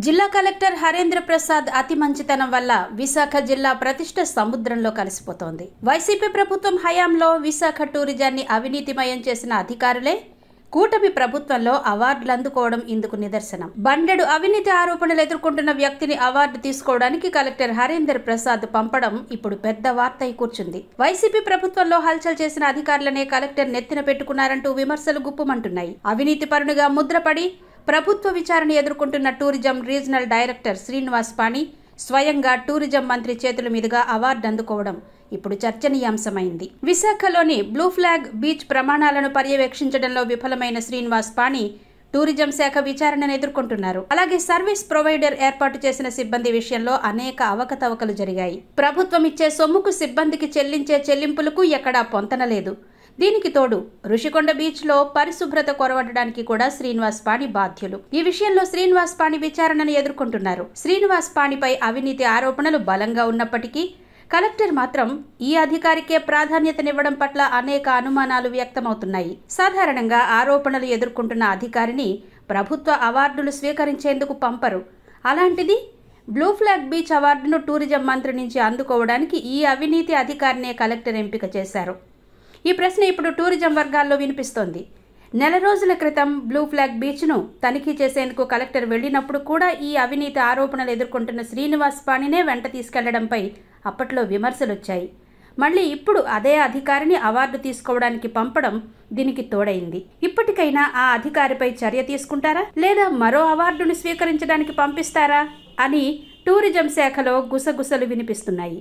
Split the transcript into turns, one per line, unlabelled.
జిల్లా కలెక్టర్ హరేంద్ర ప్రసాద్ అతి మంచితనం వల్ల విశాఖ జిల్లా ప్రతిష్ట సముద్రంలో కలిసిపోతోంది. వైసీపీ ప్రభుత్వం హయాంలో విశాఖ టూరిజాన్ని అవినీతిమయం చేసిన అధికారులే కూటమి ప్రభుత్వంలో అవార్డులు అందుకోవడం ఇందుకు నిదర్శనం. బండెడు అవినీతి ఆరోపణలు ఎదుర్కొంటున్న వ్యక్తిని అవార్డు తీసుకోవడానికి కలెక్టర్ హరేంద్ర ప్రసాద్ పంపడం ఇప్పుడు పెద్ద వార్త అయి కూర్చుంది. వైసీపీ ప్రభుత్వంలో హల్చల్ చేసిన అధికారులనే కలెక్టర్ నెత్తిన పెట్టుకున్నారంటూ విమర్శలు గుప్పుమంటున్నాయి. అవినీతి పరునిగా ముద్రపడి ప్రభుత్వ విచారణ ఎదుర్కొంటున్న టూరిజం రీజనల్ డైరెక్టర్ శ్రీనివాస్ పాణి స్వయంగా టూరిజం మంత్రి చేతుల మీదుగా అవార్డు అందుకోవడం ఇప్పుడు చర్చనీయాంశమైంది. విశాఖలోని బ్లూ ఫ్లాగ్ బీచ్ ప్రమాణాలను పర్యవేక్షించడంలో విఫలమైన శ్రీనివాస్ పాణి టూరిజం శాఖ విచారణను ఎదుర్కొంటున్నారు. అలాగే సర్వీస్ ప్రొవైడర్ ఏర్పాటు చేసిన సిబ్బంది విషయంలో అనేక అవకతవకలు జరిగాయి. ప్రభుత్వం ఇచ్చే సొమ్ముకు సిబ్బందికి చెల్లించే చెల్లింపులకు ఎక్కడా పొంతనలేదు. దీనికి తోడు ఋషికొండ బీచ్ లో పరిశుభ్రత కొరవడడానికి కూడా శ్రీనివాస్ పాణి బాధ్యులు. ఈ విషయంలో శ్రీనివాస్ పాణి విచారణను ఎదుర్కొంటున్నారు. శ్రీనివాస్ పాణిపై అవినీతి ఆరోపణలు బలంగా ఉన్నప్పటికీ కలెక్టర్ మాత్రం ఈ అధికారికే ప్రాధాన్యతనివ్వడం పట్ల అనేక అనుమానాలు వ్యక్తమవుతున్నాయి. సాధారణంగా ఆరోపణలు ఎదుర్కొంటున్న అధికారిని ప్రభుత్వ అవార్డులు స్వీకరించేందుకు పంపరు. అలాంటిది బ్లూ ఫ్లాగ్ బీచ్ అవార్డును టూరిజం మంత్రి నుంచి అందుకోవడానికి ఈ అవినీతి అధికారినే కలెక్టర్ ఎంపిక చేశారు. ఈ ప్రశ్న ఇప్పుడు టూరిజం వర్గాల్లో వినిపిస్తోంది. నెల రోజుల క్రితం బ్లూ ఫ్లాగ్ బీచ్ను తనిఖీ చేసేందుకు కలెక్టర్ వెళ్లినప్పుడు కూడా ఈ అవినీతి ఆరోపణలు ఎదుర్కొంటున్న శ్రీనివాస్ పాణినే వెంట తీసుకెళ్లడంపై అప్పట్లో విమర్శలొచ్చాయి. మళ్లీ ఇప్పుడు అదే అధికారిని అవార్డు తీసుకోవడానికి పంపడం దీనికి తోడైంది. ఇప్పటికైనా ఆ అధికారిపై చర్య తీసుకుంటారా లేదా మరో అవార్డును స్వీకరించడానికి పంపిస్తారా అని టూరిజం శాఖలో గుసగుసలు వినిపిస్తున్నాయి.